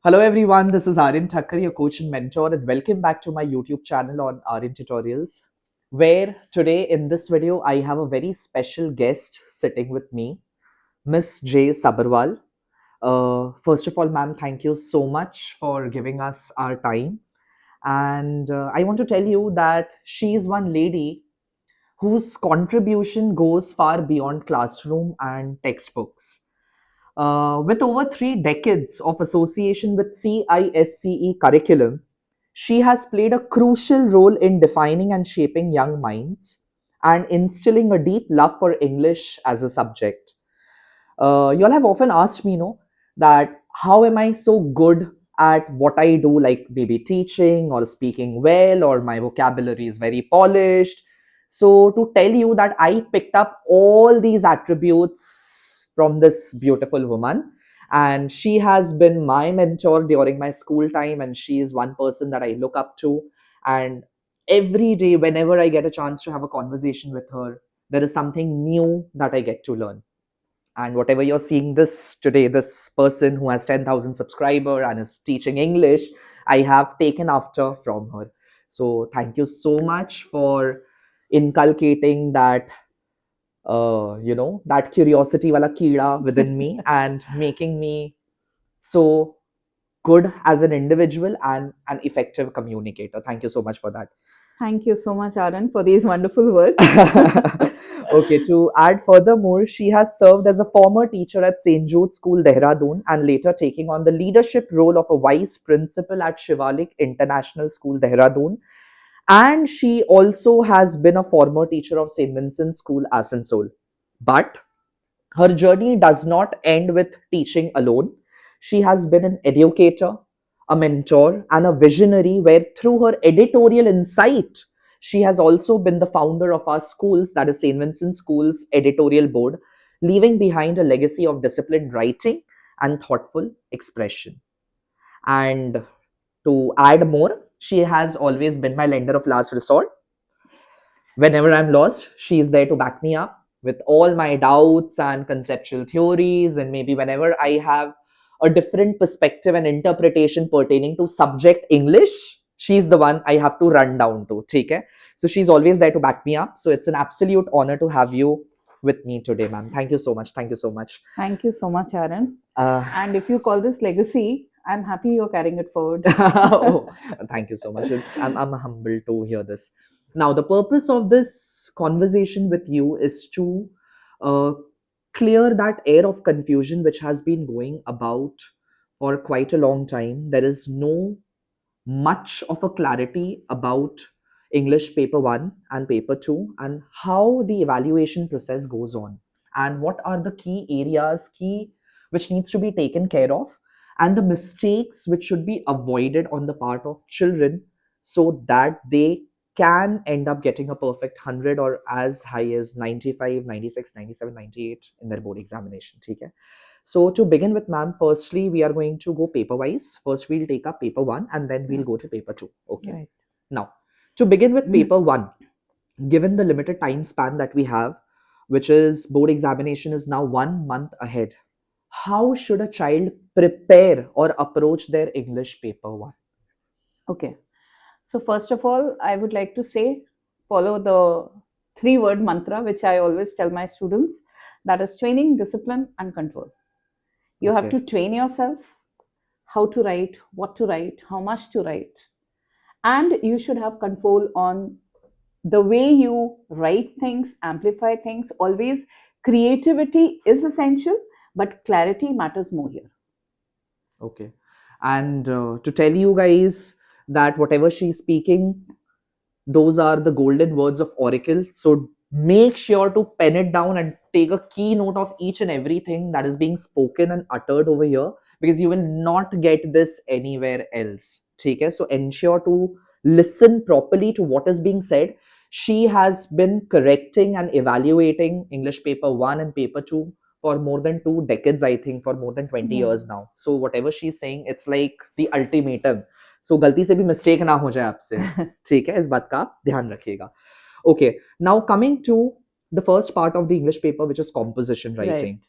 Hello everyone, this is Aryan Thacker, your coach and mentor, and welcome back to my YouTube channel on Aryan Tutorials, where today in this video I have a very special guest sitting with me, Miss J. Sabarwal. First of all, ma'am, thank you so much for giving us our time. And I want to tell you that she is one lady whose contribution goes far beyond classroom and textbooks. With over 3 decades of association with CISCE curriculum, she has played a crucial role in defining and shaping young minds and instilling a deep love for English as a subject. You all have often asked me, that how am I so good at what I do, like maybe teaching or speaking well, or my vocabulary is very polished. So, to tell you that I picked up all these attributes from this beautiful woman, and she has been my mentor during my school time, and she is one person that I look up to. And every day, whenever I get a chance to have a conversation with her, there is something new that I get to learn. And whatever you're seeing this today, this person who has 10,000 subscriber and is teaching English, I have taken after from her. So thank you so much for inculcating that that curiosity wala keeda within me and making me so good as an individual and an effective communicator. Thank you so much for that. Thank you so much, Aryan, for these wonderful words. Okay, to add furthermore, she has served as a former teacher at St. Jude School, Dehradun, and later taking on the leadership role of a vice principal at Shivalik International School, Dehradun. And she also has been a former teacher of St. Vincent School, Asansol. But her journey does not end with teaching alone. She has been an educator, a mentor, and a visionary where through her editorial insight, she has also been the founder of our schools, that is St. Vincent School's editorial board, leaving behind a legacy of disciplined writing and thoughtful expression. And to add more, she has always been my lender of last resort. Whenever I'm lost, she's there to back me up with all my doubts and conceptual theories. And maybe whenever I have a different perspective and interpretation pertaining to subject English, she's the one I have to run down to. Okay? So she's always there to back me up. So it's an absolute honor to have you with me today, ma'am. Thank you so much. Thank you so much. Thank you so much, Aryan. Uh, And if you call this legacy, I'm happy you're carrying it forward. oh, thank you so much. I'm humbled to hear this. Now, the purpose of this conversation with you is to uh, clear that air of confusion which has been going about for quite a long time. There is no much of a clarity about English paper 1 and paper 2 and how the evaluation process goes on and what are the key areas key which needs to be taken care of and the mistakes which should be avoided on the part of children so that they can end up getting a perfect 100 or as high as 95, 96, 97, 98 in their board examination. Okay? So to begin with, ma'am, firstly, we are going to go paper wise. First, we'll take up paper 1 and then we'll go to paper 2. Okay. Right. Now, to begin with paper 1, given the limited time span that we have, which is board examination is now 1 month ahead, how should a child prepare or approach their English paper 1? Okay. So, first of all, I would like to say follow the 3 word mantra, which I always tell my students, that is training, discipline, and control. You have Okay. to train yourself how to write, what to write, how much to write. And you should have control on the way you write things, amplify things. Always creativity is essential, but clarity matters more here. Okay. And to tell you guys that whatever she's speaking, those are the golden words of Oracle. So make sure to pen it down and take a keynote of each and everything that is being spoken and uttered over here because you will not get this anywhere else. Okay? So ensure to listen properly to what is being said. She has been correcting and evaluating English paper 1 and paper 2 for more than 2 decades, I think, for more than 20 Yeah. years now. So whatever she's saying, it's like the ultimatum. So गलती से भी mistake ना हो जाए आपसे. ठीक है, इस बात का आप ध्यान रखिएगा. Okay, now coming to the first part of the English paper, which is composition writing.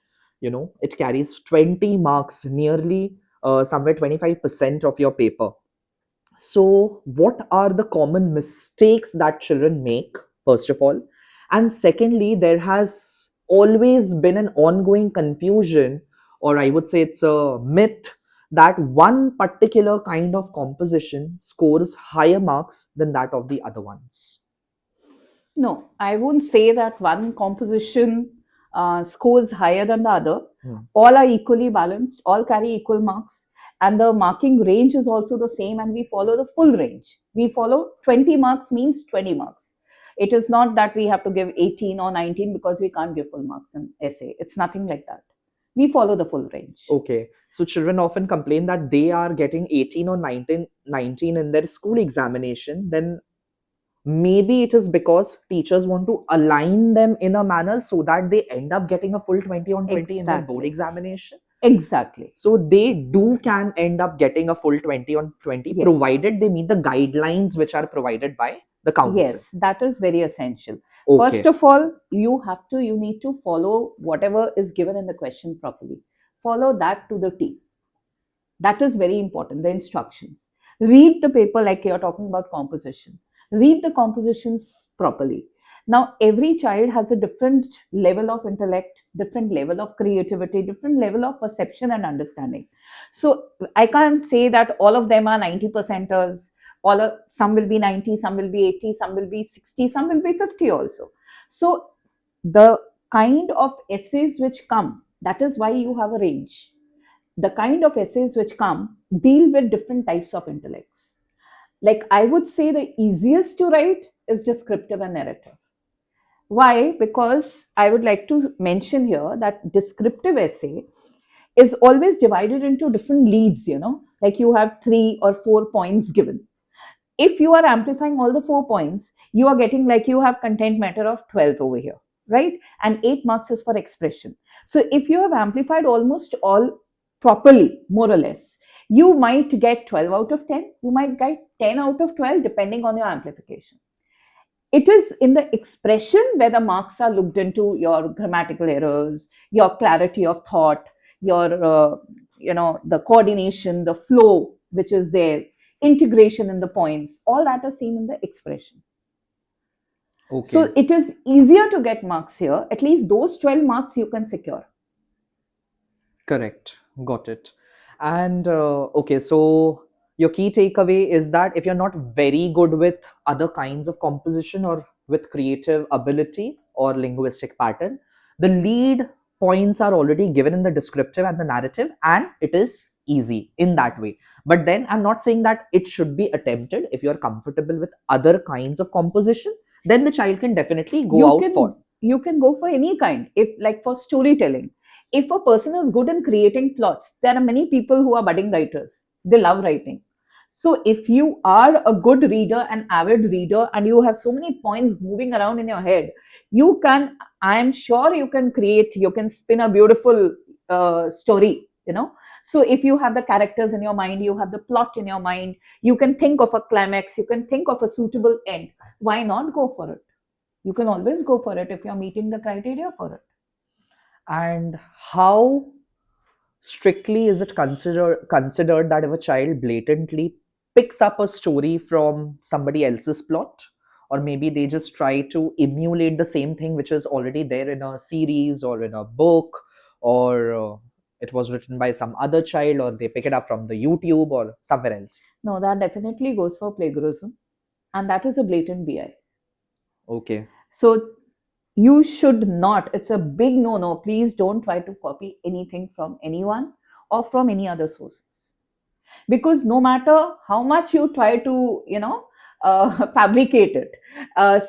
Right. It carries 20 marks, nearly somewhere 25% of your paper. So, what are the common mistakes that children make, first of all? And secondly, there has always been an ongoing confusion, or I would say it's a myth, that one particular kind of composition scores higher marks than that of the other ones. No, I won't say that one composition scores higher than the other. Hmm. All are equally balanced, all carry equal marks, and the marking range is also the same, and we follow the full range. We follow 20 marks means 20 marks. It is not that we have to give 18 or 19 because we can't give full marks in essay. It's nothing like that. We follow the full range. Okay. So children often complain that they are getting 18 or 19 in their school examination. Then maybe it is because teachers want to align them in a manner so that they end up getting a full 20 on 20 in their board Exactly. examination. Exactly. So they do can end up getting a full 20 on 20 Yes. provided they meet the guidelines which are provided by the council. Yes, that is very essential. First Okay. of all, you need to follow whatever is given in the question properly. Follow that to the T. That is very important, the instructions. Read the paper like you're talking about composition. Read the compositions properly. Now, every child has a different level of intellect, different level of creativity, different level of perception and understanding. So, I can't say that all of them are 90 percenters. Some will be 90, some will be 80, some will be 60, some will be 50 also. So, the kind of essays which come, that is why you have a range. The kind of essays which come deal with different types of intellects. Like I would say the easiest to write is descriptive and narrative. Why? Because I would like to mention here that descriptive essay is always divided into different leads, like you have 3 or 4 points given. If you are amplifying all the 4 points, you are getting like you have content matter of 12 over here, right? And 8 marks is for expression. So if you have amplified almost all properly, more or less, you might get 12 out of 10, you might get 10 out of 12, depending on your amplification. It is in the expression where the marks are looked into your grammatical errors, your clarity of thought, your the coordination, the flow which is there, integration in the points, all that are seen in the expression. Okay. So it is easier to get marks here. At least those 12 marks you can secure. Correct. Got it. And okay, so your key takeaway is that if you're not very good with other kinds of composition or with creative ability or linguistic pattern, the lead points are already given in the descriptive and the narrative, and it is easy in that way. But then I'm not saying that it should be attempted. If you're comfortable with other kinds of composition, then the child can definitely go you out can for. you can go for any kind. If like for storytelling, if a person is good in creating plots, there are many people who are budding writers, they love writing. So if you are a good reader, an avid reader, and you have so many points moving around in your head, you can, I am sure you can create, you can spin a beautiful story. So if you have the characters in your mind, you have the plot in your mind, you can think of a climax, you can think of a suitable end. Why not go for it? You can always go for it if you're meeting the criteria for it. And how strictly is it considered that if a child blatantly picks up a story from somebody else's plot, or maybe they just try to emulate the same thing which is already there in a series or in a book, or it was written by some other child, or they pick it up from the YouTube or somewhere else? No, that definitely goes for plagiarism, and that is a blatant BI. Okay. So you should not, it's a big no no. Please don't try to copy anything from anyone or from any other sources. Because no matter how much you try to, fabricate it,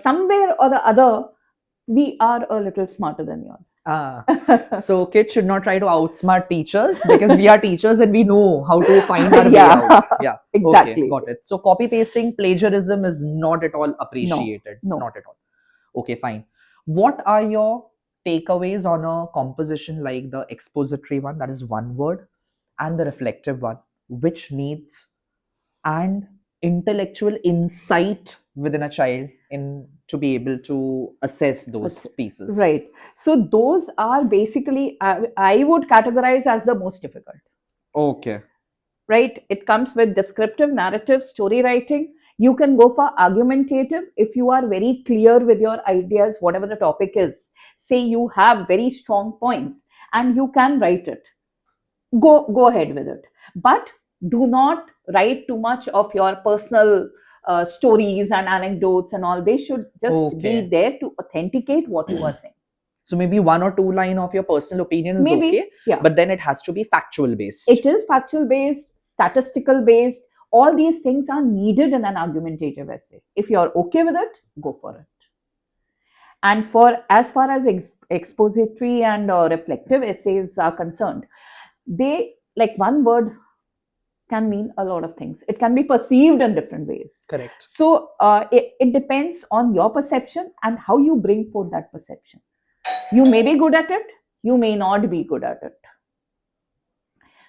somewhere or the other, we are a little smarter than you. Ah, so kids should not try to outsmart teachers because we are teachers and we know how to find our way Yeah, out. Yeah. Okay, exactly. got it. So copy pasting plagiarism is not at all No, appreciated. no. Not at all. Okay, fine. What are your takeaways on a composition like the expository one, that is one word, and the reflective one, which needs and intellectual insight within a child in to be able to assess those pieces? Right. So those are basically, I would categorize as the most difficult. Okay. right? It comes with descriptive, narrative, story writing. You can go for argumentative if you are very clear with your ideas, whatever the topic is. Say you have very strong points and you can write it. Go ahead with it. But do not write too much of your personal stories and anecdotes and all. They should just be Okay. there to authenticate what you are saying. So maybe one or two line of your personal opinion is Maybe, okay, yeah. but then it has to be factual based. It is factual based, statistical based. All these things are needed in an argumentative essay. If you're okay with it, go for it. And for as far as expository and reflective essays are concerned, they, like, one word can mean a lot of things. It can be perceived in different ways. Correct. So it depends on your perception and how you bring forth that perception. You may be good at it, you may not be good at it.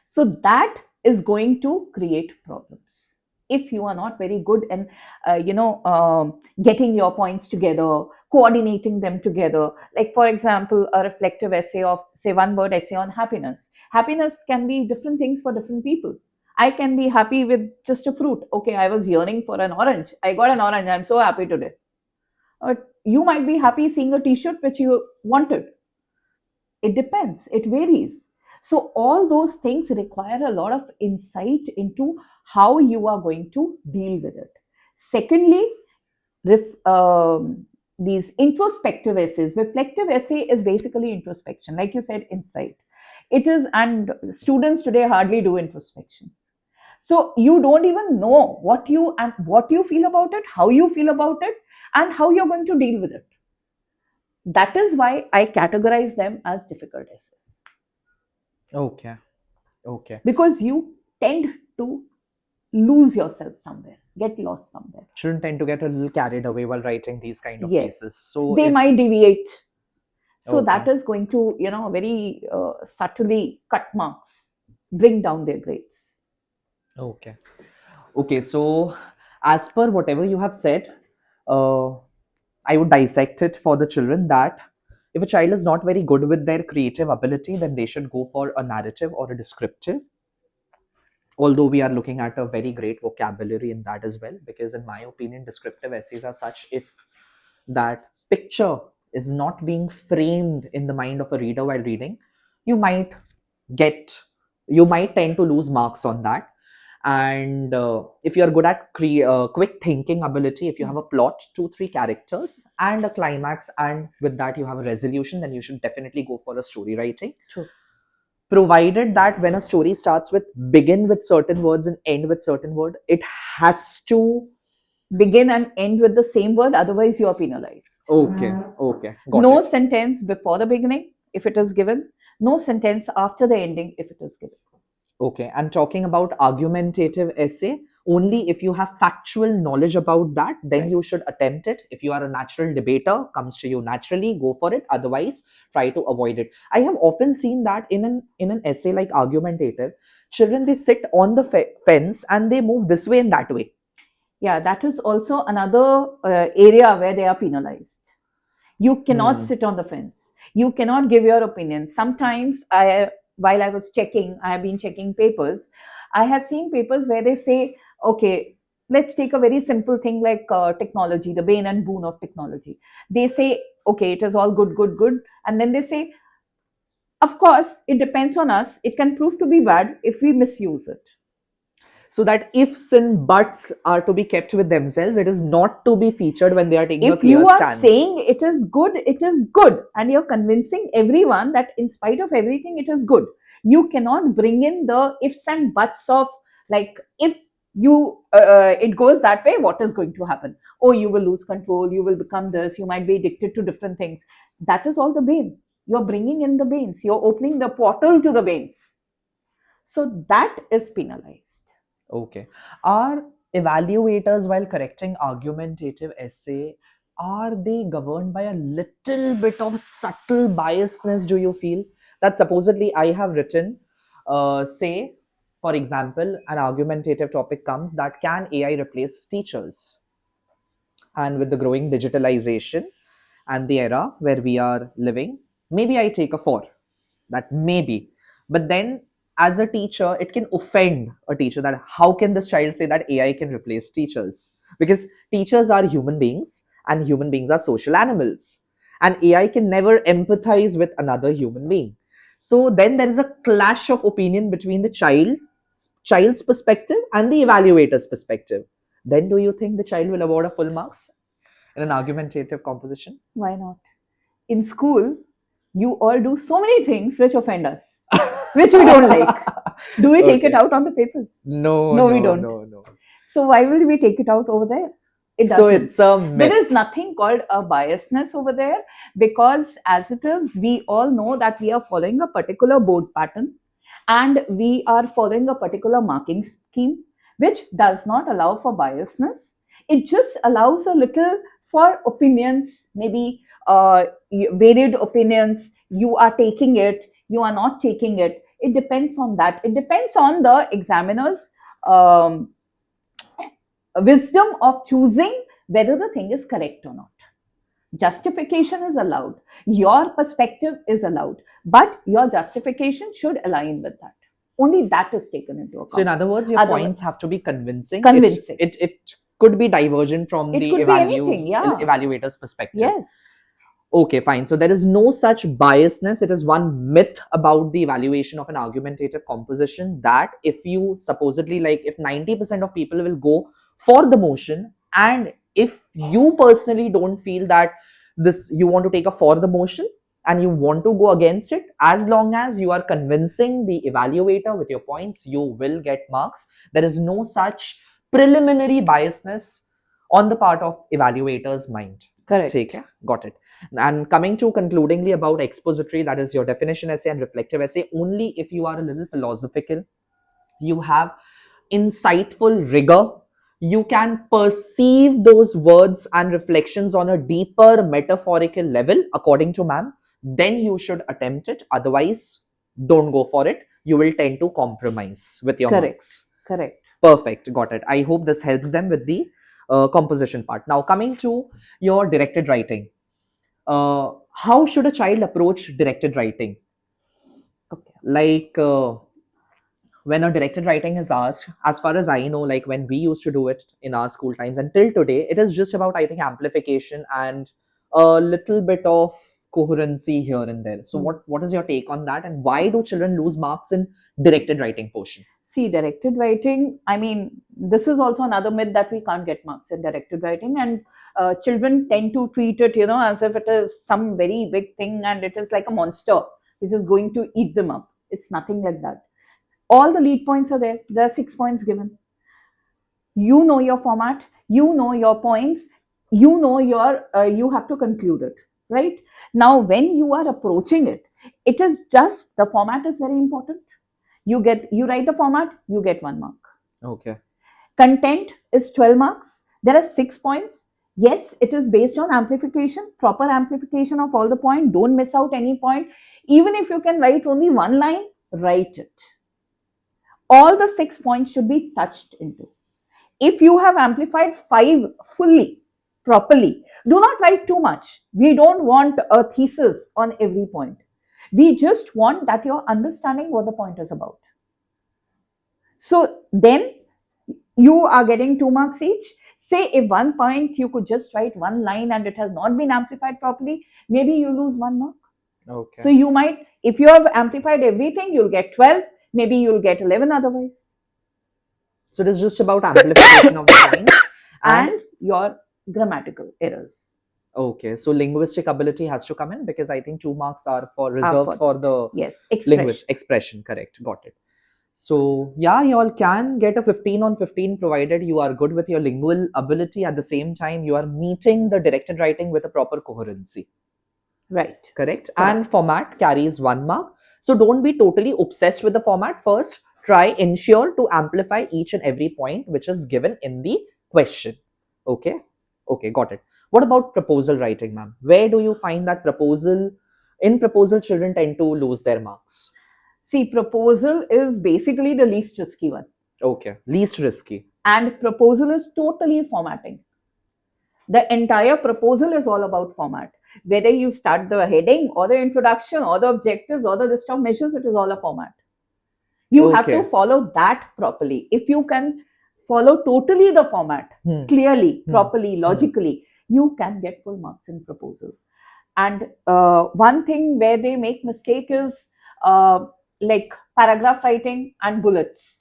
So that is going to create problems if you are not very good in getting your points together, coordinating them together. Like, for example, a reflective essay of, say, one word essay on happiness. Happiness can be different things for different people. I can be happy with just a fruit. Okay, I was yearning for an orange, I got an orange, I'm so happy today. But you might be happy seeing a t-shirt which you wanted. It depends, it varies. So all those things require a lot of insight into how you are going to deal with it. Secondly, these introspective essays. Reflective essay is basically introspection, like you said, insight. It is, and students today hardly do introspection. So you don't even know what you feel about it, how you feel about it, and how you're going to deal with it. That is why I categorize them as difficult essays, Okay. Okay. because you tend to lose yourself somewhere, get lost somewhere. Shouldn't tend to get a little carried away while writing these kind of Yes, pieces. So they if might deviate. So that okay. is going to, very subtly cut marks, bring down their grades. Okay. Okay. So as per whatever you have said, uh, I would dissect it for the children that if a child is not very good with their creative ability, then they should go for a narrative or a descriptive. Although we are looking at a very great vocabulary in that as well, because in my opinion, descriptive essays are such if that picture is not being framed in the mind of a reader while reading, you might get you might tend to lose marks on that. And if you are good at quick thinking ability, if you have a plot, two three characters and a climax, and with that you have a resolution, then you should definitely go for a story writing, True. provided that when a story starts with begin with certain words and end with certain word, it has to. Begin and end with the same word, otherwise you are penalized. Okay, okay, got No it. sentence before the beginning if it is given, no sentence after the ending if it is given. Okay, and talking about argumentative essay, only if you have factual knowledge about that, then Right. you should attempt it. If you are a natural debater, comes to you naturally, go for it. Otherwise, try to avoid it. I have often seen that in an essay like argumentative, children they sit on the fence and they move this way and that way. Yeah, that is also another area where they are penalized. You cannot Hmm. sit on the fence. You cannot give your opinion. Sometimes while I was checking, I have been checking papers. I have seen papers where they say, okay, let's take a very simple thing like technology, the bane and boon of technology. They say, okay, it is all good, good, good. And then they say, of course, it depends on us. It can prove to be bad if we misuse it. So that ifs and buts are to be kept with themselves. It is not to be featured when they are taking a If clear you are stance. saying it is good, and you're convincing everyone that in spite of everything, it is good, you cannot bring in the ifs and buts of, like, if it goes that way, what is going to happen? Oh, you will lose control, you will become this, you might be addicted to different things. That is all the bane. You're bringing in the banes, you're opening the portal to the banes. So that is penalized. Okay. Are evaluators, while correcting argumentative essay, are they governed by a little bit of subtle biasness, do you feel? That supposedly I have written, say, for example, an argumentative topic comes that can AI replace teachers? And with the growing digitalization and the era where we are living, maybe I take a 4, that maybe. But then as a teacher, it can offend a teacher that how can this child say that AI can replace teachers? Because teachers are human beings and human beings are social animals. And AI can never empathize with another human being. So then there is a clash of opinion between the child's perspective and the evaluator's perspective. Then do you think the child will award a full marks in an argumentative composition? Why not? In school, you all do so many things which offend us, which we don't like. Do we take it Okay. out on the papers? No, No, we no, don't. no, no. So why will we take it out over there? It So doesn't. it's a There is myth. nothing called a biasness over there, because as it is, we all know that we are following a particular board pattern and we are following a particular marking scheme, which does not allow for biasness. It just allows a little for opinions, maybe varied opinions. You are taking it, you are not taking it. It depends on that. It depends on the examiner's um, wisdom of choosing whether the thing is correct or not. Justification is allowed, your perspective is allowed, but your justification should align with that. Only that is taken into So in account. other words, your Otherwise, points have to be convincing. convincing. It could be divergent from It the could be anything, yeah. evaluator's perspective. Yes. Okay, fine. So there is no such biasness. It is one myth about the evaluation of an argumentative composition that if you supposedly like if 90% of people will go for the motion, and if you personally don't feel that this you want to take a for the motion and you want to go against it, as long as you are convincing the evaluator with your points, you will get marks. There is no such preliminary biasness on the part of evaluator's mind. Correct. Take care. Got it. And coming to concludingly about expository, that is your definition essay and reflective essay, only if you are a little philosophical, you have insightful rigor, you can perceive those words and reflections on a deeper metaphorical level, according to ma'am, then you should attempt it. Otherwise, don't go for it. You will tend to compromise with your Correct. marks. Correct. Perfect. Got it. I hope this helps them with the composition part. Now, coming to your directed writing. How should a child approach directed writing? Okay. Like when a directed writing is asked, as far as I know, like when we used to do it in our school times until today, it is just about, I think, amplification and a little bit of coherency here and there. So what is your take on that, and why do children lose marks in directed writing portion? See, directed writing, I mean, this is also another myth that we can't get marks in directed writing. And children tend to treat it, as if it is some very big thing and it is like a monster which is going to eat them up. It's nothing like that. All the lead points are there. There are 6 points given. You know your format, you know your points, you have to conclude it, right? Now, when you are approaching it, it is just the format is very important. You write the format, you get 1 mark. Okay. Content is 12 marks. There are 6 points. Yes, it is based on amplification, proper amplification of all the point. Don't miss out any point. Even if you can write only one line, write it. All the 6 points should be touched into. If you have amplified 5 fully, properly, do not write too much. We don't want a thesis on every point. We just want that you're understanding what the point is about. So then you are getting 2 marks each. Say if 1 point you could just write one line and it has not been amplified properly, maybe you lose 1 mark. Okay. So you might, if you have amplified everything, you'll get 12, maybe you'll get 11 otherwise. So it is just about amplification of the points and your grammatical errors. Okay, so linguistic ability has to come in because I think 2 marks are for reserved for the yes linguist expression. Correct, got it. So yeah, you all can get a 15 on 15 provided you are good with your lingual ability. At the same time, you are meeting the directed writing with a proper coherency. Right. Correct. And format carries 1 mark. So don't be totally obsessed with the format. First, try ensure to amplify each and every point which is given in the question. Okay. Okay, got it. What about proposal writing, ma'am? Where do you find that in proposal children tend to lose their marks? See, proposal is basically the least risky one. Okay, least risky. And proposal is totally formatting. The entire proposal is all about format. Whether you start the heading or the introduction or the objectives or the list of measures, it is all a format. You have to Okay. follow that properly. If you can follow totally the format clearly, properly, logically, you can get full marks in proposal. And one thing where they make mistake is like paragraph writing and bullets.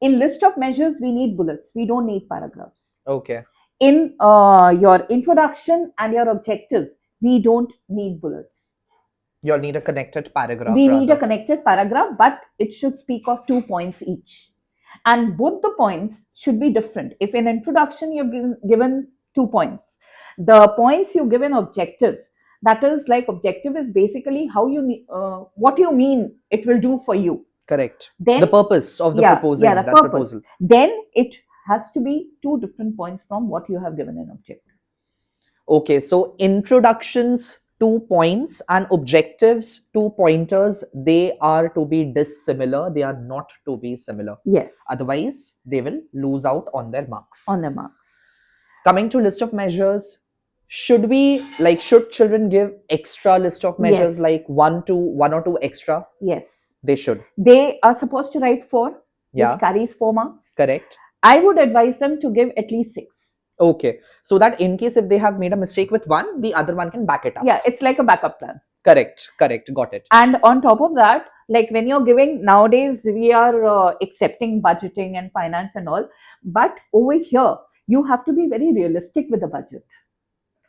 In list of measures, we need bullets. We don't need paragraphs. Okay. In your introduction and your objectives, we don't need bullets. You'll need a connected paragraph. We rather. need a connected paragraph, but it should speak of 2 points each. And both the points should be different. If in introduction you've given 2 points, the points you give in objectives, that is like objective is basically how you what you mean it will do for you. Correct. Then the purpose of the proposal. Yeah, the purpose. Proposal. Then it has to be 2 different points from what you have given in objective. Okay, so introductions, 2 points, and objectives, 2 pointers, they are to be dissimilar. They are not to be similar. Yes. Otherwise, they will lose out on their marks. On their marks. Coming to list of measures, should children give extra list of measures, Yes. like one or two extra? Yes. They should. They are supposed to write 4, Yeah. which carries 4 marks. Correct. I would advise them to give at least 6. Okay. So that in case if they have made a mistake with one, the other one can back it up. Yeah, it's like a backup plan. Correct. Got it. And on top of that, like when you're giving, nowadays we are accepting budgeting and finance and all. But over here, you have to be very realistic with the budget.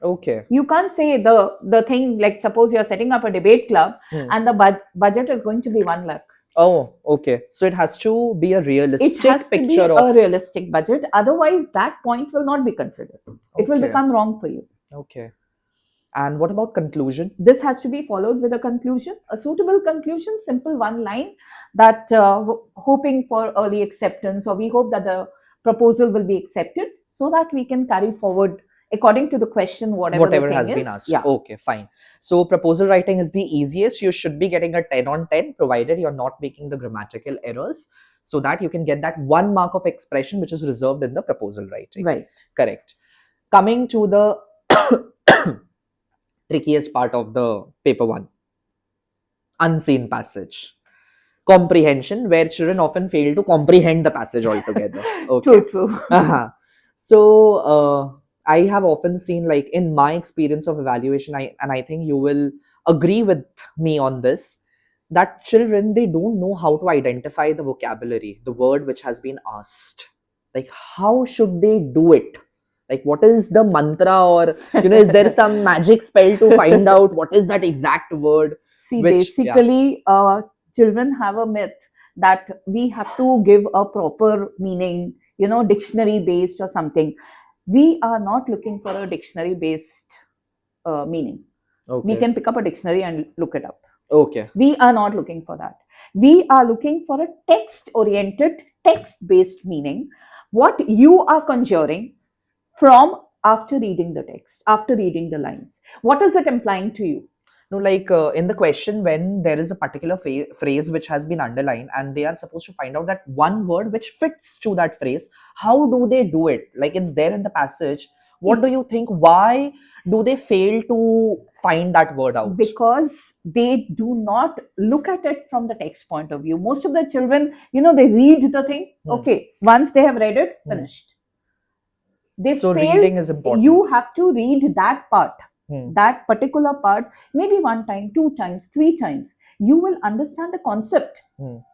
Okay. You can't say the thing, like suppose you're setting up a debate club and the budget is going to be 1 lakh. Oh, okay. So it has to be a realistic It has picture to be a realistic budget. Otherwise, that point will not be considered. It will become wrong for you. Okay. And what about conclusion? This has to be followed with a conclusion, a suitable conclusion, simple 1 line that hoping for early acceptance, or we hope that the proposal will be accepted so that we can carry forward according to the question, whatever has been asked. Yeah. Okay, fine. So proposal writing is the easiest. You should be getting a 10 on 10, provided you're not making the grammatical errors, so that you can get that 1 mark of expression which is reserved in the proposal writing. Right. Correct. Coming to the trickiest part of the paper 1, unseen passage. Comprehension, where children often fail to comprehend the passage altogether. Okay. True. So I have often seen, like in my experience of evaluation, I think you will agree with me on this, that children, they don't know how to identify the vocabulary, the word which has been asked. Like, how should they do it? Like, what is the mantra, or is there some magic spell to find out what is that exact word? See, basically, children have a myth that we have to give a proper meaning, dictionary based or something. We are not looking for a dictionary based meaning. Okay. We can pick up a dictionary and look it up. Okay. We are not looking for that. We are looking for a text oriented, text based meaning. What you are conjuring from after reading the text, after reading the lines. What is it implying to you? No, like in the question, when there is a particular phrase which has been underlined and they are supposed to find out that one word which fits to that phrase, how do they do it? Like, it's there in the passage. What do you think? Why do they fail to find that word out? Because they do not look at it from the text point of view. Most of the children, they read the thing. Okay, once they have read it, finished. So reading is important. You have to read that part. That particular part, maybe 1 time, 2 times, 3 times, you will understand the concept.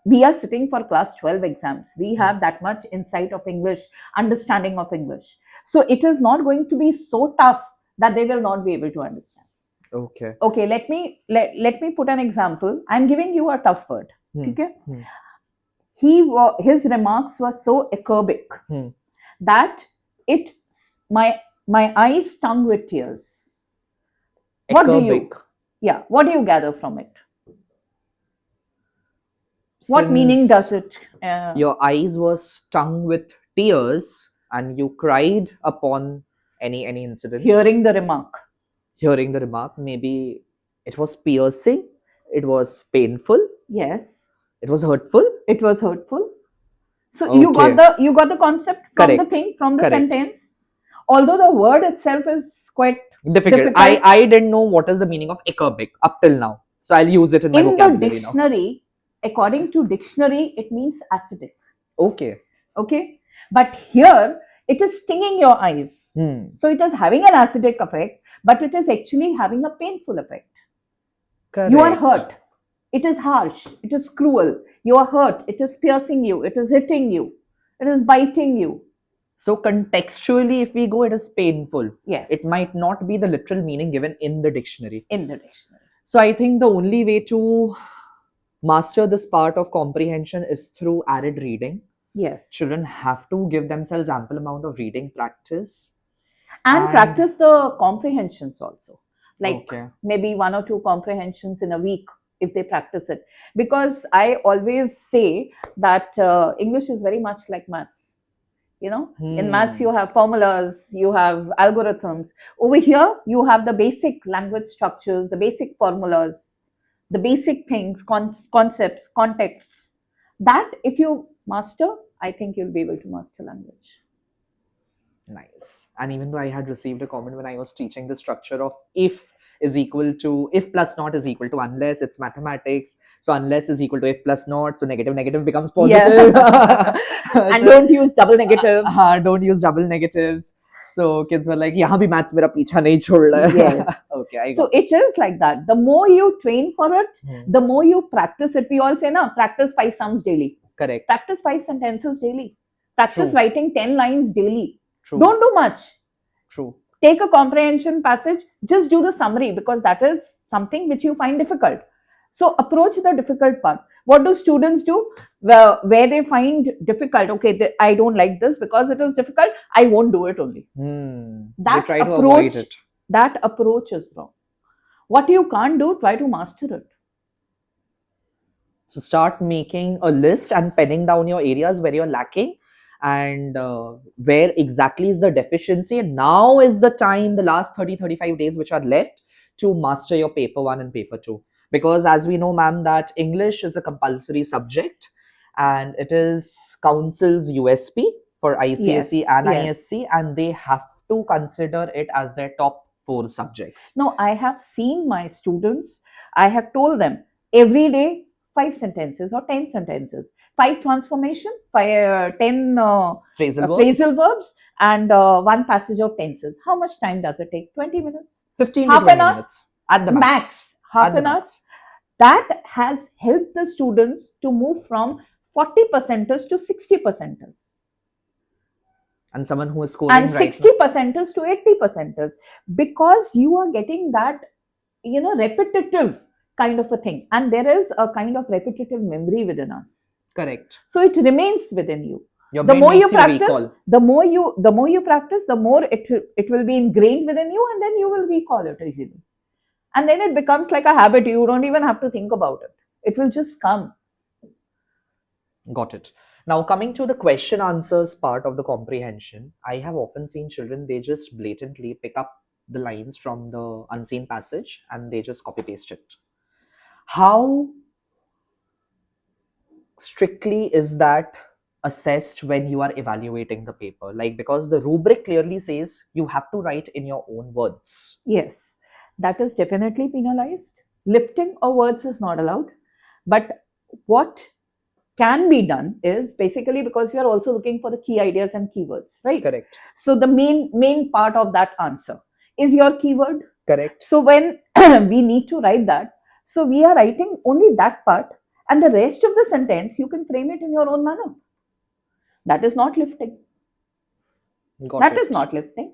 We are sitting for class 12 exams. We have that much insight of English, understanding of English. So it is not going to be so tough that they will not be able to understand. Okay. Okay, let me put an example. I'm giving you a tough word. Okay. His remarks were so acerbic that my eyes stung with tears. What do you gather from it? What meaning does it? Your eyes were stung with tears and you cried upon any incident. Hearing the remark. Maybe it was piercing. It was painful. Yes. It was hurtful. So you got the concept from the thing, from the sentence. Although the word itself is quite difficult. I didn't know what is the meaning of acerbic up till now. So I'll use it in my vocabulary now. In the dictionary, According to dictionary, it means acidic. Okay. Okay, but here it is stinging your eyes. So it is having an acidic effect, but it is actually having a painful effect. You are Correct. hurt. It is harsh. It is cruel. You are hurt. It is piercing you. It is hitting you. It is biting you. So contextually, if we go, it is painful. Yes. It might not be the literal meaning given in the dictionary. In the dictionary. So I think the only way to master this part of comprehension is through arid reading. Yes. Children have to give themselves ample amount of reading practice. And practice the comprehensions also. Like maybe 1 or 2 comprehensions in a week if they practice it. Because I always say that English is very much like maths. You know, in maths you have formulas, you have algorithms. Over here you have the basic language structures, the basic formulas, the basic things, concepts, contexts. That if you master, I think you'll be able to master language. Nice. And even though I had received a comment when I was teaching the structure of if is equal to, if plus not is equal to unless, it's mathematics. So unless is equal to if plus not, so negative becomes positive. Yeah. And don't use double negatives. Don't use double negatives. So kids were like, "Yahan bhi maths mera picha nahi chhod raha hai." Yes. Okay, I got so it is like that. The more you train for it, the more you practice it. We all say, na, practice 5 sums daily. Correct. Practice 5 sentences daily. Practice True. writing 10 lines daily. True. Don't do much. True. Take a comprehension passage, just do the summary because that is something which you find difficult. So approach the difficult part. What do students do? Where they find difficult, okay, I don't like this because it is difficult, I won't do it only. They try to avoid it. That approach is wrong. What you can't do, try to master it. So start making a list and penning down your areas where you're lacking and where exactly is the deficiency. And now is the time, the last 30-35 days which are left, to master your paper 1 and paper 2. Because as we know, ma'am, that English is a compulsory subject and it is council's USP for ICSE and ISC, and they have to consider it as their top 4 subjects. No, I have seen my students, I have told them every day 5 sentences or 10 sentences, 5 transformation, 10 phrasal verbs, and 1 passage of tenses. How much time does it take? 20 minutes? 15 to 20 minutes at the max. Half an hour. That has helped the students to move from 40 percenters to 60 percenters. And someone who is scoring and 60 percenters to 80 percenters, because you are getting that, repetitive kind of a thing, and there is a kind of repetitive memory within us. Correct. So it remains within you. The more you practice, the more you practice, the more it will be ingrained within you, and then you will recall it easily. And then it becomes like a habit. You don't even have to think about it. It will just come. Got it. Now, coming to the question answers part of the comprehension, I have often seen children, they just blatantly pick up the lines from the unseen passage and they just copy paste it. How strictly is that assessed when you are evaluating the paper? Like, because the rubric clearly says you have to write in your own words. Yes, that is definitely penalized. Lifting of words is not allowed. But what can be done is basically, because you are also looking for the key ideas and keywords, right? Correct. So the main part of that answer is your keyword. Correct. So when we need to write that, so we are writing only that part, and the rest of the sentence you can frame it in your own manner. That is not lifting. That is not lifting.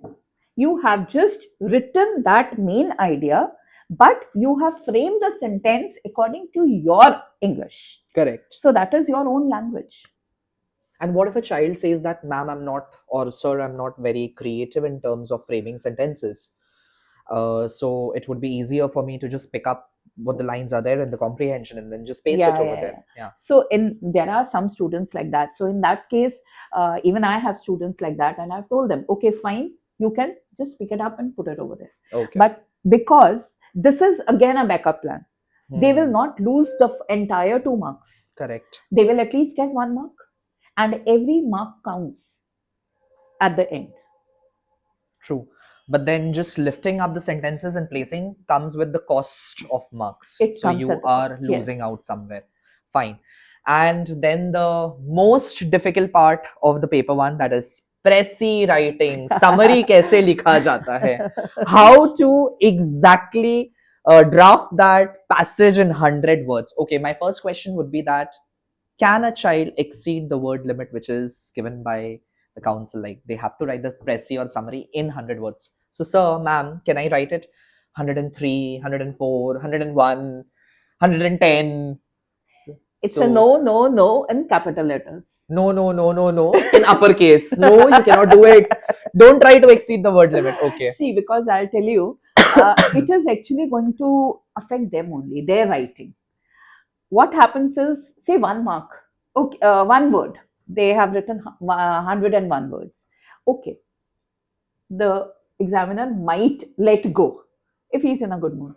You have just written that main idea, but you have framed the sentence according to your English. Correct. So that is your own language. And what if a child says that, ma'am, I'm not, or sir, I'm not very creative in terms of framing sentences. So it would be easier for me to just pick up what the lines are there in the comprehension and then just paste it over there. Yeah. So there are some students like that. So in that case, even I have students like that, and I've told them, okay, fine, you can just pick it up and put it over there. Okay. But because this is again a backup plan, they will not lose the entire 2 marks. Correct. They will at least get 1 mark, and every mark counts at the end. True. But then just lifting up the sentences and placing comes with the cost of marks. So you are losing out somewhere. Fine. And then the most difficult part of the paper one, that is pressy writing. Summary kaise likha jata hai? How to exactly draft that passage in 100 words? Okay, my first question would be that can a child exceed the word limit which is given by the council? Like they have to write the pressy or summary in 100 words. So, sir, ma'am, can I write it 103, 104, 101, 110? It's a So, no, no, no in capital letters. no, no, no, no, no, in uppercase. No, you cannot do it. Don't try to exceed the word limit. Okay. See, because I'll tell you, it is actually going to affect them only, their writing. What happens is, say 1 mark, okay, 1 word. They have written 101 words. Okay, the examiner might let go if he's in a good mood.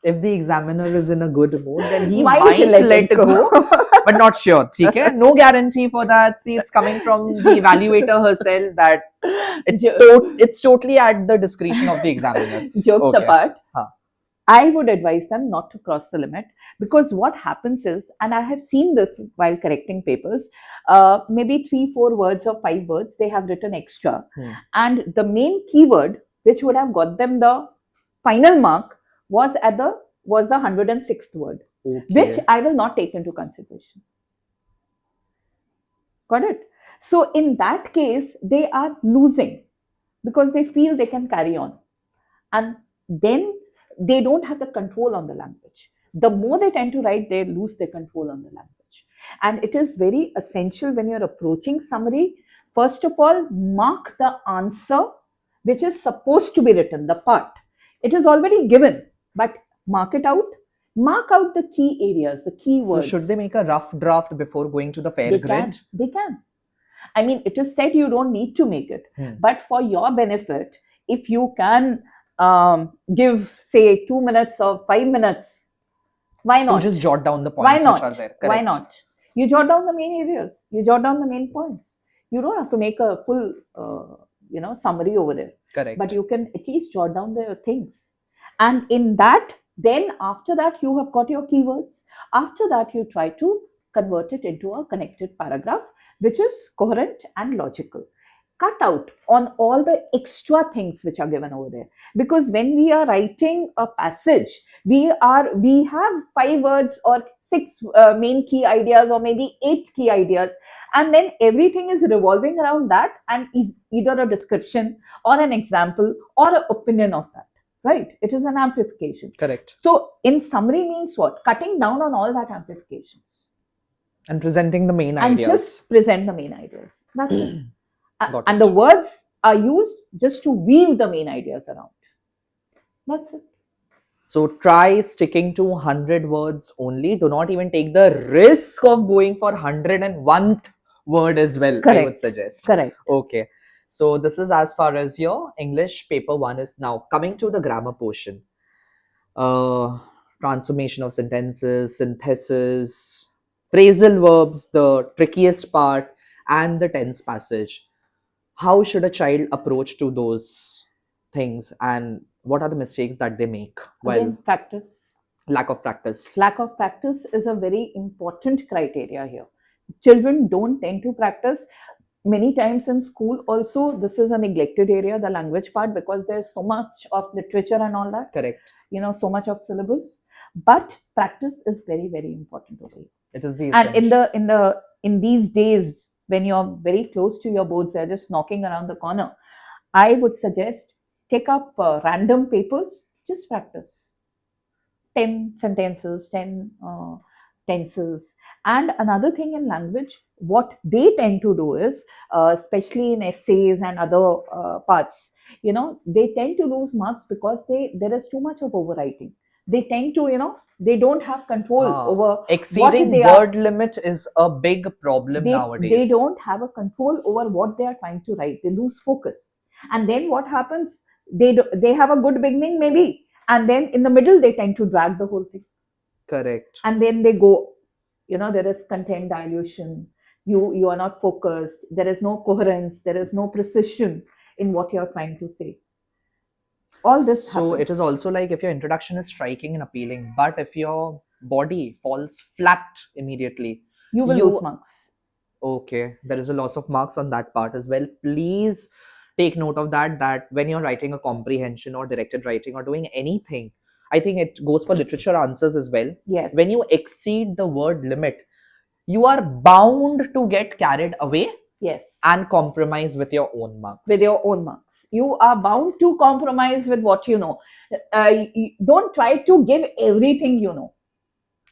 If the examiner is in a good mood, then he Might might let let it go. go, but not sure. Okay? No guarantee for that. See, it's coming from the evaluator herself that it's totally at the discretion of the examiner. Jokes Okay. apart, Huh. I would advise them not to cross the limit, because what happens is, and I have seen this while correcting papers, maybe 3, 4 words or 5 words they have written extra, and the main keyword which would have got them the final mark was the 106th word, which Okay. I will not take into consideration. Got it? So in that case, they are losing because they feel they can carry on, and then they don't have the control on the language. The more they tend to write, they lose their control on the language. And it is very essential when you're approaching summary, first of all, mark the answer which is supposed to be written, the part. It is already given, but mark it out. Mark out the key areas, the key So words. should they make a rough draft before going to the fair They grid? can. They can. I mean, it is said you don't need to make it, but for your benefit, if you can give, say, 2 minutes or 5 minutes, why To not? just jot down the Why points which are not? there. Why Correct. not? You jot down the main areas. You jot down the main points. You don't have to make a full, summary over there. Correct. But you can at least jot down the things. And in that, then after that, you have got your keywords. After that, you try to convert it into a connected paragraph, which is coherent and logical. Cut out on all the extra things which are given over there, because when we are writing a passage, we have 5 words or 6 main key ideas, or maybe 8 key ideas, and then everything is revolving around that and is either a description or an example or an opinion of that, right? It is an amplification. Correct. So in summary means what? Cutting down on all that amplifications and presenting the main and ideas. just present the main ideas. That's it. Got And it. the words are used just to weave the main ideas around. That's it. So try sticking to 100 words only. Do not even take the risk of going for 101th word as well. Correct. I would suggest. Correct. Okay. So this is as far as your English paper 1 is. Now coming to the grammar portion. Transformation of sentences, synthesis, phrasal verbs, the trickiest part, and the tense passage. How should a child approach to those things, and what are the mistakes that they make while Again, practice. lack of practice? Lack of practice is a very important criteria here. Children don't tend to practice. Many times in school also, this is a neglected area, the language part, because there's so much of literature and all that. Correct. So much of syllabus. But practice is very, very important over here. It is the And essential. in these days, when you're very close to your boards, they're just knocking around the corner. I would suggest take up random papers, just practice 10 sentences, 10 tenses. And another thing in language, what they tend to do is, especially in essays and other parts, they tend to lose marks because there is too much of overwriting. They tend to, they don't have control over exceeding what they word limit is a big problem nowadays. They don't have a control over what they are trying to write. They lose focus. And then what happens? They have a good beginning maybe, and then in the middle they tend to drag the whole thing. Correct. And then they go, there is content dilution. You are not focused. There is no coherence. There is no precision in what you're trying to say. All this So happens. it is also like if your introduction is striking and appealing, but if your body falls flat immediately. You will lose You marks. Okay, there is a loss of marks on that part as well. Please take note of that. That when you're writing a comprehension or directed writing or doing anything, I think it goes for literature answers as well. Yes. When you exceed the word limit, you are bound to get carried away Yes. and compromise with your own marks. With your own marks. You are bound to compromise with what you know. Don't try to give everything you know.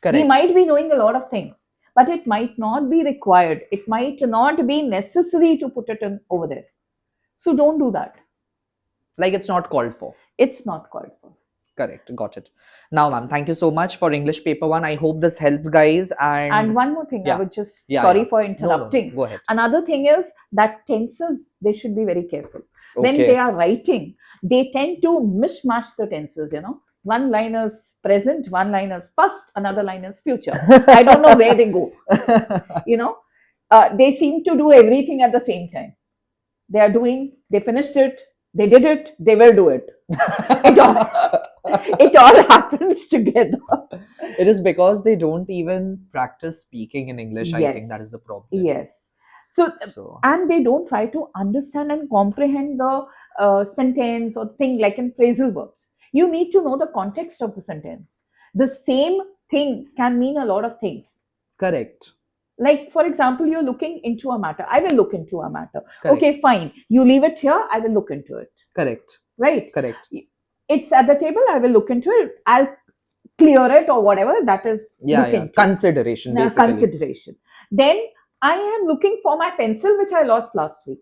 Correct. We might be knowing a lot of things, but it might not be required. It might not be necessary to put it in over there. So don't do that. Like it's not called for. It's not called for. Correct. Got it. Now, ma'am, thank you so much for English paper 1. I hope this helps, guys. And one more thing, I yeah. would just, Yeah, sorry yeah. for No, interrupting. go ahead. Another thing is that tenses, they should be very careful. When Okay. they are writing, they tend to mishmash the tenses, you know. One line is present, one line is past, another line is future. I don't know where they go. You know, they seem to do everything at the same time. They are doing, they finished it, they did it, they will do it. It all happens together. It is because they don't even practice speaking in English. Yes. I think that is the problem. Yes. So, and they don't try to understand and comprehend the sentence or thing like in phrasal verbs. You need to know the context of the sentence. The same thing can mean a lot of things. Correct. Like, for example, you're looking into a matter. I will look into a matter. Correct. Okay, fine. You leave it here. I will look into it. Correct. Right? Correct. It's at the table. I will look into it. I'll clear it or whatever. That is consideration. Basically. Consideration. Then I am looking for my pencil which I lost last week.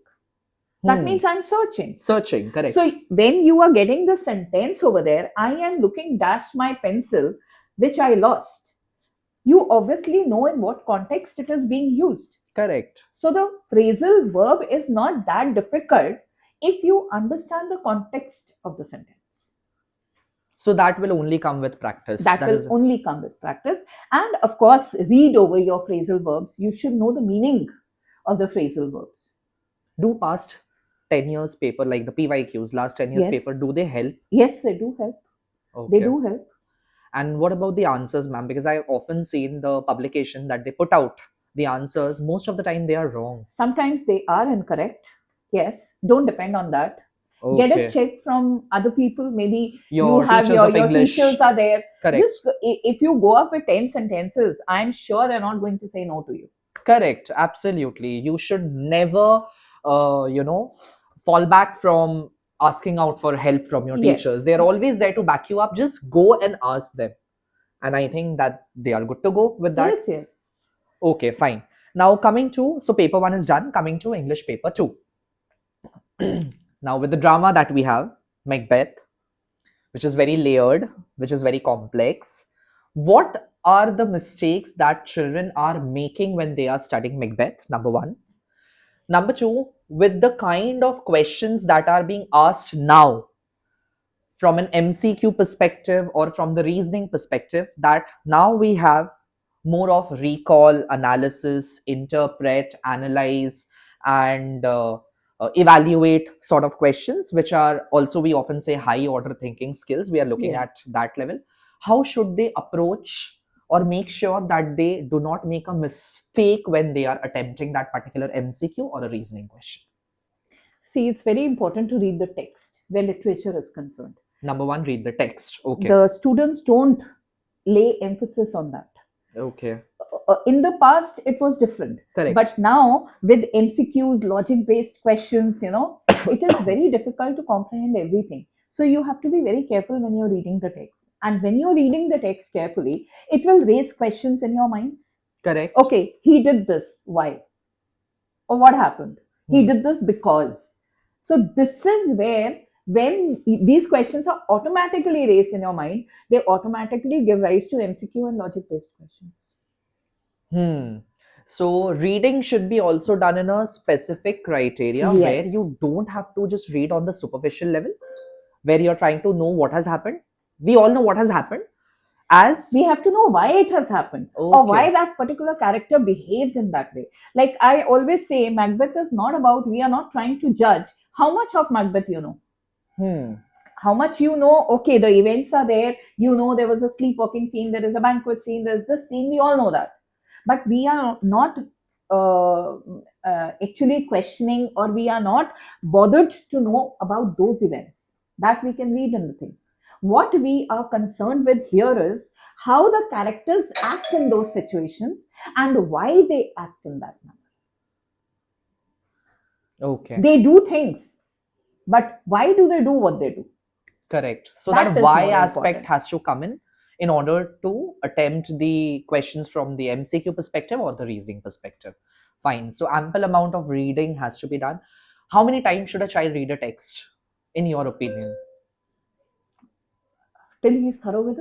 That means I'm searching. Searching, correct. So when you are getting the sentence over there, I am looking dash my pencil which I lost. You obviously know in what context it is being used. Correct. So the phrasal verb is not that difficult if you understand the context of the sentence. So that will only come with practice. That will only come with practice. And of course, read over your phrasal verbs. You should know the meaning of the phrasal verbs. Do past 10 years paper, like the PYQs, last 10 years paper, do they help? Yes, they do help. Okay. They do help. And what about the answers, ma'am? Because I've often seen the publication that they put out the answers. Most of the time they are wrong. Sometimes they are incorrect. Yes. Don't depend on that. Okay. Get a check from other people. Maybe you have your teachers are there. Correct. Just if you go up with 10 sentences, I'm sure they're not going to say no to you. Correct. Absolutely. You should never, fall back from asking out for help from your teachers. They're always there to back you up. Just go and ask them. And I think that they are good to go with that. Yes, yes. Okay, fine. Now coming to, so paper 1 is done. Coming to English paper 2. Now with the drama that we have, Macbeth, which is very layered, which is very complex. What are the mistakes that children are making when they are studying Macbeth? Number 1. Number 2, with the kind of questions that are being asked now from an MCQ perspective or from the reasoning perspective, that now we have more of recall, analysis, interpret, analyze, and evaluate sort of questions, which are also, we often say, high order thinking skills. We are looking at that level. How should they approach or make sure that they do not make a mistake when they are attempting that particular MCQ or a reasoning question? See, it's very important to read the text where literature is concerned. Number 1, read the text. Okay. The students don't lay emphasis on that. Okay. In the past, it was different. Correct. But now, with MCQs, logic-based questions, it is very difficult to comprehend everything. So you have to be very careful when you're reading the text. And when you're reading the text carefully, it will raise questions in your minds. Correct. Okay, he did this. Why? Or what happened? He did this because. So this is where, when these questions are automatically raised in your mind, they automatically give rise to MCQ and logic-based questions. So reading should be also done in a specific criteria where you don't have to just read on the superficial level, where you're trying to know what has happened. We all know what has happened. As we have to know why it has happened, or why that particular character behaved in that way. Like I always say, Macbeth is not about, we are not trying to judge how much of Macbeth you know. how much you know. Okay, the events are there, you know, there was a sleepwalking scene, there is a banquet scene, there's this scene, we all know that. But we are not uh, actually questioning, or we are not bothered to know about those events that we can read in the thing. What we are concerned with here is how the characters act in those situations and why they act in that manner. Okay. They do things, but why do they do what they do? Correct. So that That is why more aspect important. has to come in order to attempt the questions from the MCQ perspective or the reasoning perspective. Fine. So ample amount of reading has to be done. How many times should a child read a text, in your opinion? Till he's thorough with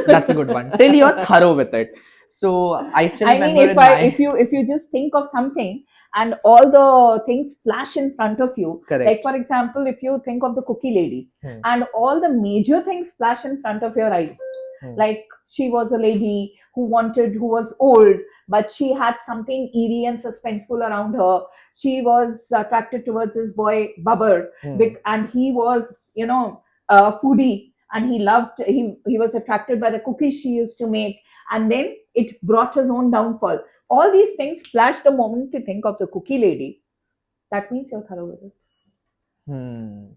That's a good one. Till you're it. thorough with it. So I still I mean, remember in my if you just think of something and all the things flash in front of you, like correct. for example, if you think of the cookie lady Hmm. and all the major things flash in front of your eyes, Hmm. like she was a lady who was old, but she had something eerie and suspenseful around her. She was attracted towards this boy Babur, Hmm. and he was, a foodie, and he was attracted by the cookies she used to make, and then it brought his own downfall. All these things flash the moment you think of the cookie lady. That means you're thorough with it. Hmm.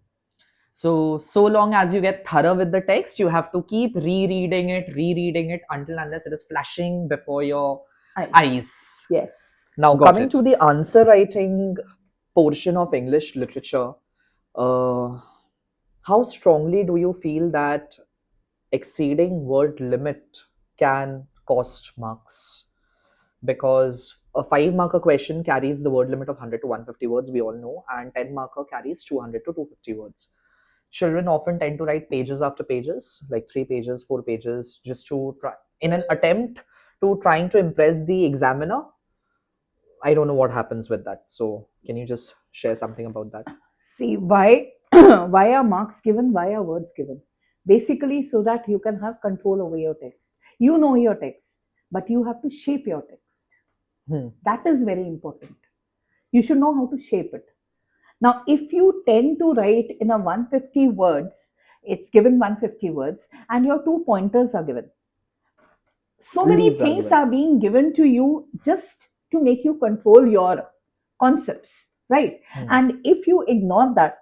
So long as you get thorough with the text, you have to keep rereading it until unless it is flashing before your Eyes. eyes. Yes. Now, Got coming it. to the answer writing portion of English literature, uh, how strongly do you feel that exceeding word limit can cost marks? Because a 5 marker question carries the word limit of 100 to 150 words, we all know, and 10 marker carries 200 to 250 words. Children often tend to write pages after pages, like 3 pages, 4 pages, just to try in an attempt to trying to impress the examiner. I don't know what happens with that. So can you just share something about that? See, why why are marks given? Why are words given? Basically, so that you can have control over your text. You know your text, but you have to shape your text. Hmm. That is very important. You should know how to shape it. Now, if you tend to write in a 150 words, it's given 150 words, and your 2 pointers are given. So many Leads are things given. are being given to you just to make you control your concepts, right? Hmm. And if you ignore that,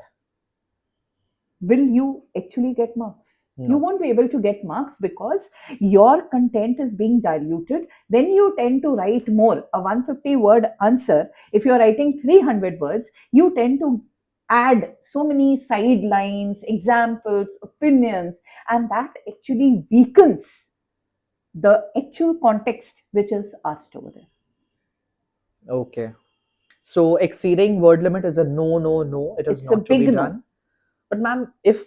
will you actually get marks? You No. won't be able to get marks because your content is being diluted. Then you tend to write more. A 150 word answer, if you're writing 300 words, you tend to add so many sidelines, examples, opinions, and that actually weakens the actual context which is asked over there. Okay. So exceeding word limit is a no, no, no. It is It's a not to be big no. done. But ma'am, if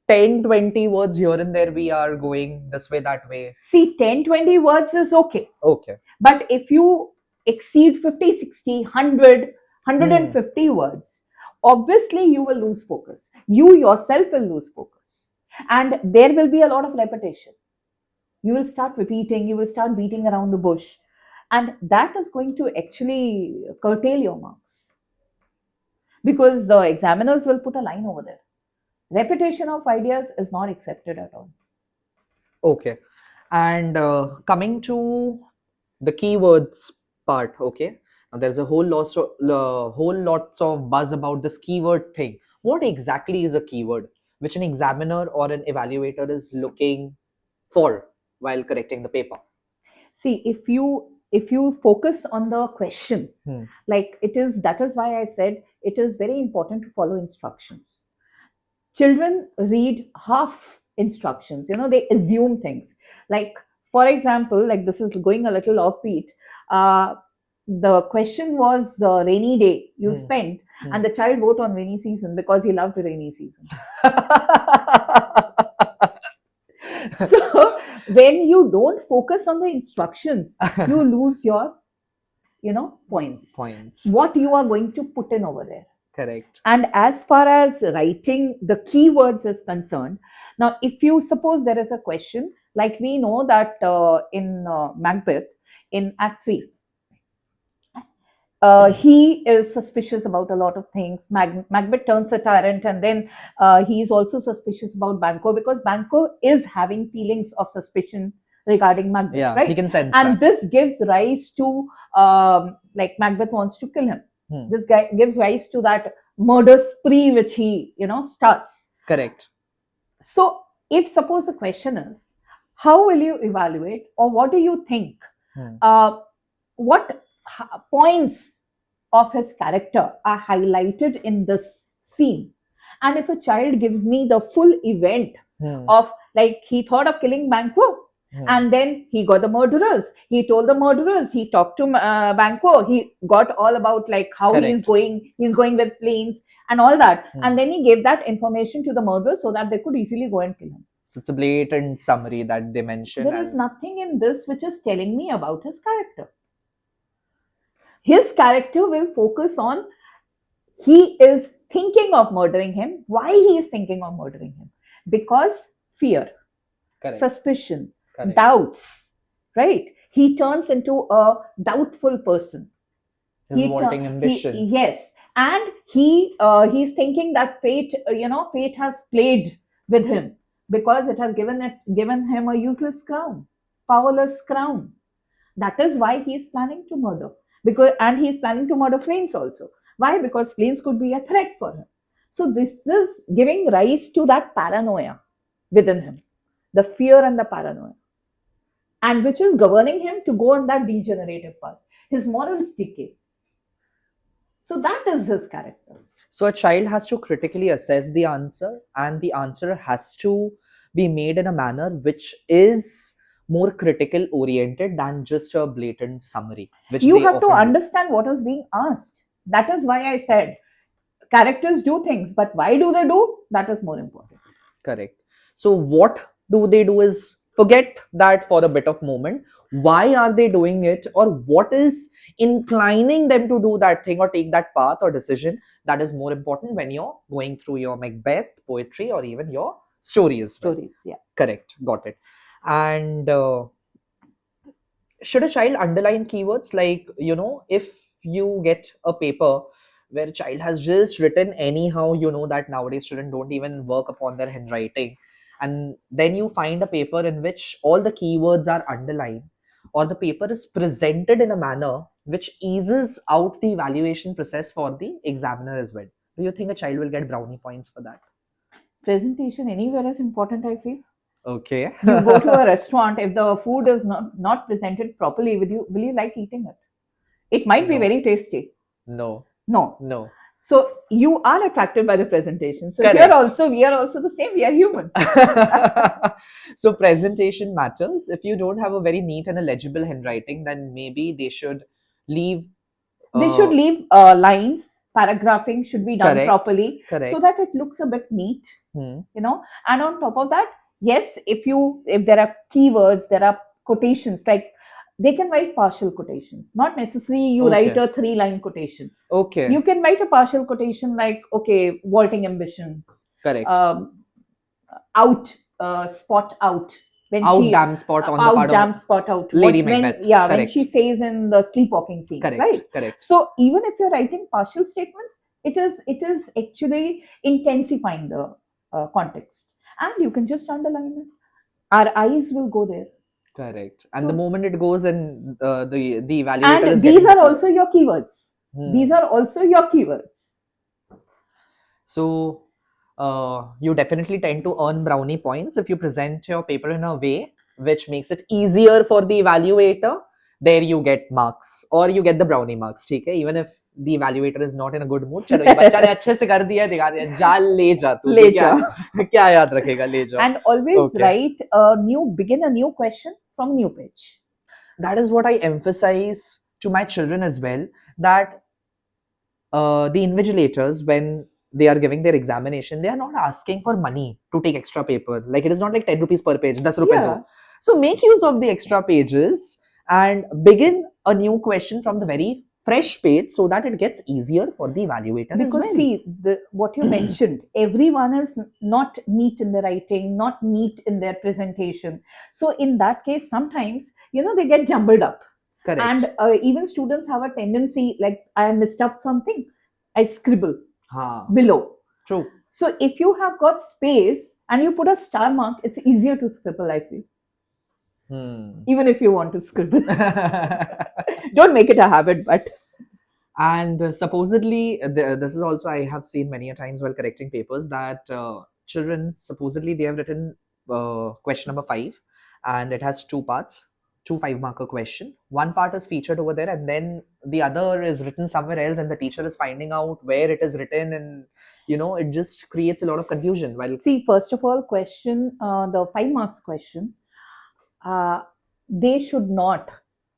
10, 20 words here and there we are going this way, that way. See, 10, 20 words is okay. Okay. But if you exceed 50, 60, 100, Hmm. 150 words, obviously you will lose focus. You yourself will lose focus. And there will be a lot of repetition. You will start repeating, you will start beating around the bush. And that is going to actually curtail your marks because the examiners will put a line over there. Repetition of ideas is not accepted at all. Okay. And coming to the keywords part, okay. Now there's a whole lots of buzz about this keyword thing. What exactly is a keyword, which an examiner or an evaluator is looking for while correcting the paper? See, if you focus on the question, Hmm. like it is, that is why I said it is very important to follow instructions. Children read half instructions, they assume things. Like, for example, like this is going a little offbeat. uh, the question was rainy day you Hmm. spent, Hmm. and the child wrote on rainy season because he loved rainy season. So when you don't focus on the instructions, you lose your points, Points. what you are going to put in over there. Correct. And as far as writing the keywords is concerned, now if you suppose there is a question, like we know that in Macbeth, in Act 3, he is suspicious about a lot of things. Macbeth turns a tyrant, and then he's also suspicious about Banquo because Banquo is having feelings of suspicion regarding Macbeth, Yeah, he right? can sense And that. this gives rise to like Macbeth wants to kill him. Hmm. This guy gives rise to that murder spree which he starts. Correct. So, if suppose the question is, how will you evaluate, or what do you think? Hmm. What points of his character are highlighted in this scene? And if a child gives me the full event Hmm. of like he thought of killing Banquo, Hmm. and then he got the murderers. He told the murderers. He talked to Banquo. He got all about like how he's Correct. going. He's going with planes and all that. Hmm. And then he gave that information to the murderers so that they could easily go and kill him. So it's a blatant summary that they mention, There is and nothing in this which is telling me about his character. His character will focus on he is thinking of murdering him. Why he is thinking of murdering him? Because fear, correct. suspicion, Correct. doubts, right? He turns into a doubtful person. His vaulting ambition. Yes, and he's thinking that fate, fate has played with him because it has given him a useless crown, powerless crown. That is why he's planning to murder. And he's planning to murder Flames also. Why? Because Flames could be a threat for him. So this is giving rise to that paranoia within him, the fear and the paranoia, and which is governing him to go on that degenerative path. His morals decay. So that is his character. So a child has to critically assess the answer, and the answer has to be made in a manner which is more critical oriented than just a blatant summary, which You they have to often do. understand what is being asked. That is why I said characters do things, but why do they do? That is more important. Correct. So what do they do is forget that for a bit of moment. Why are they doing it, or what is inclining them to do that thing or take that path or decision? That is more important when you're going through your Macbeth poetry or even your stories. Stories, yeah. Correct. Got it. And should a child underline keywords? Like, if you get a paper where a child has just written anyhow, that nowadays students don't even work upon their handwriting, and then you find a paper in which all the keywords are underlined, or the paper is presented in a manner which eases out the evaluation process for the examiner as well. Do you think a child will get brownie points for that? Presentation anywhere is important, I feel. Okay. You go to a restaurant, if the food is not presented properly with you, will you like eating it? It might be No. very tasty. No. No. No. So you are attracted by the presentation. So Correct. here also, we are also the same. We are humans. So presentation matters. If you don't have a very neat and a legible handwriting, then maybe they should leave. They should leave lines. Paragraphing should be done Correct. properly so Correct. that it looks a bit neat. And on top of that, yes, if there are keywords, there are quotations, like they can write partial quotations. Not necessarily you write Okay. a 3-line quotation. Okay. You can write a partial quotation like, okay, vaulting ambitions, Correct. spot out. When Out she damn spot on the out part damn of spot out. Lady when Macbeth. when Correct. she says in the sleepwalking scene, Correct. right? Correct. So even if you're writing partial statements, it is actually intensifying the context, and you can just underline it. Our eyes will go there. Correct. And So- the moment it goes in, the evaluator is And getting these are the- also your keywords. These Hmm. are also your keywords. So you definitely tend to earn brownie points if you present your paper in a way which makes it easier for the evaluator. There you get marks, or you get the brownie marks. ठीक है? Even if the evaluator is not in a good mood, चलो ये बच्चा ने अच्छे से कर दिया, दिखा दिया, जा ले जा तू, ले क्या जा. क्या याद रखेगा, ले जा. And always Okay. begin a new question from a new page. That is what I emphasize to my children as well, that the invigilators, when they are giving their examination, they are not asking for money to take extra paper. Like, it is not like 10 rupees per page, 10 rupees Yeah. do. So make use of the extra pages and begin a new question from the very fresh page so that it gets easier for the evaluator as Because well. see, what you mentioned, everyone is not neat in their writing, not neat in their presentation. So in that case, sometimes they get jumbled up. Correct. And even students have a tendency, like I missed up something, I scribble Ha. below. True. So if you have got space and you put a star mark, it's easier to scribble, I feel. Hmm. Even if you want to scribble. Don't make it a habit, but And supposedly, this is also I have seen many a times while correcting papers that children supposedly they have written question number 5, and it has two parts, two 5 marker question. One part is featured over there, and then the other is written somewhere else, and the teacher is finding out where it is written, and it just creates a lot of confusion. While see, first of all, question the 5 marks question, uh, they should not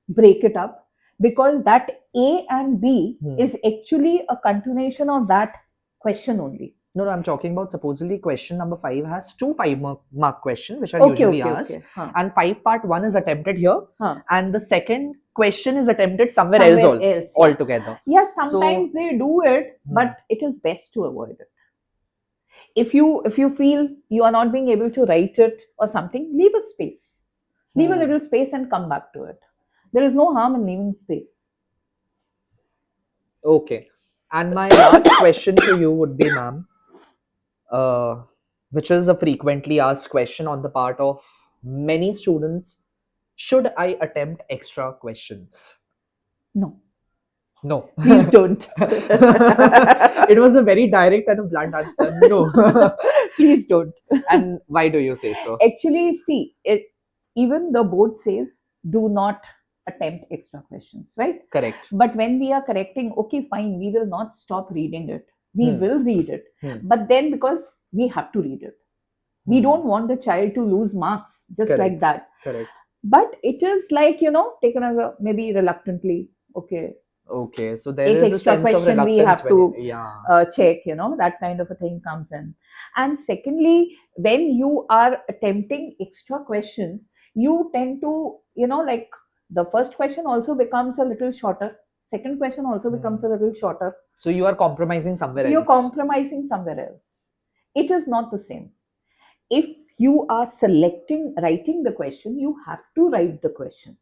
break it up, because that A and B is actually a continuation of that question only. No, I'm talking about supposedly question number 5 has two 5 mark question which are Okay, usually okay, asked, okay. Huh. and 5 part 1 is attempted here, Huh. and the second question is attempted somewhere else Somewhere else, yeah. altogether. Yes, So sometimes they do it, but it is best to avoid it. If you feel you are not being able to write it or something, leave a space. Leave a little space and come back to it. There is no harm in leaving space. okay, and my last question to you would be, ma'am, uh, which is a frequently asked question on the part of many students: should I attempt extra questions? No, No. please don't. It was a very direct and a blunt answer. No. Please don't. And why do you say so? Actually, see, even the board says do not attempt extra questions, right? Correct. But when we are correcting, okay, fine, we will not stop reading it. We will read it. But then, because we have to read it, we don't want the child to lose marks just Correct. like that. Correct. But it is like, taken as a maybe reluctantly, okay, Okay, so there एक is a extra sense of question we reluctance have when to yeah. check, that kind of a thing comes in. And secondly, when you are attempting extra questions, you tend to, like the first question also becomes a little shorter, second question also becomes a little shorter. So you are compromising somewhere You're else. compromising somewhere else. It is not the same. If you are writing the question, you have to write the questions.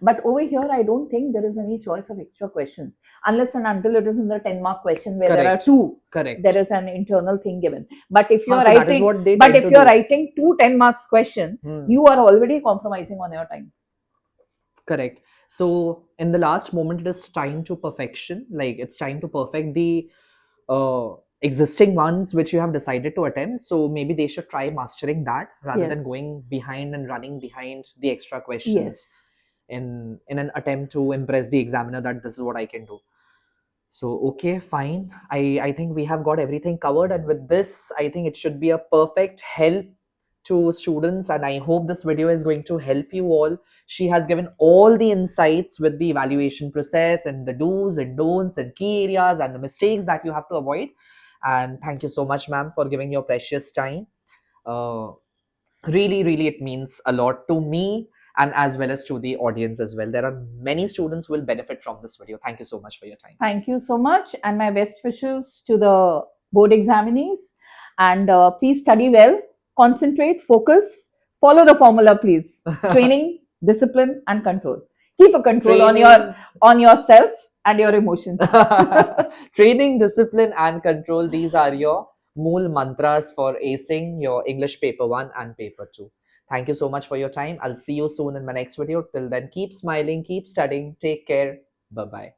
But over here, I don't think there is any choice of extra questions, unless and until it is in the 10-mark question where there are two. Correct. There is an internal thing given. But if you are So that is writing, what they but tend if to you are do. writing two 10-marks question, you are already compromising on your time. Correct. So in the last moment, it is time to perfection. Like it's time to perfect the existing ones which you have decided to attempt. So maybe they should try mastering that rather than Yes. going behind and running behind the extra questions Yes. in an attempt to impress the examiner that this is what I can do. So okay, fine. I think we have got everything covered, and with this, I think it should be a perfect help to students, and I hope this video is going to help you all. She has given all the insights with the evaluation process and the do's and don'ts and key areas and the mistakes that you have to avoid. And thank you so much, ma'am, for giving your precious time. Uh, really it means a lot to me and as well as to the audience as well. There are many students who will benefit from this video. Thank you so much for your time. Thank you so much, and my best wishes to the board examinees. And please study well, concentrate, focus, follow the formula, please. Training, discipline, and control. Keep a control on yourself and your emotions. Training, discipline, and control. These are your mool mantras for acing your English paper 1 and paper 2. Thank you so much for your time. I'll see you soon in my next video. Till then, keep smiling, keep studying. Take care. Bye bye.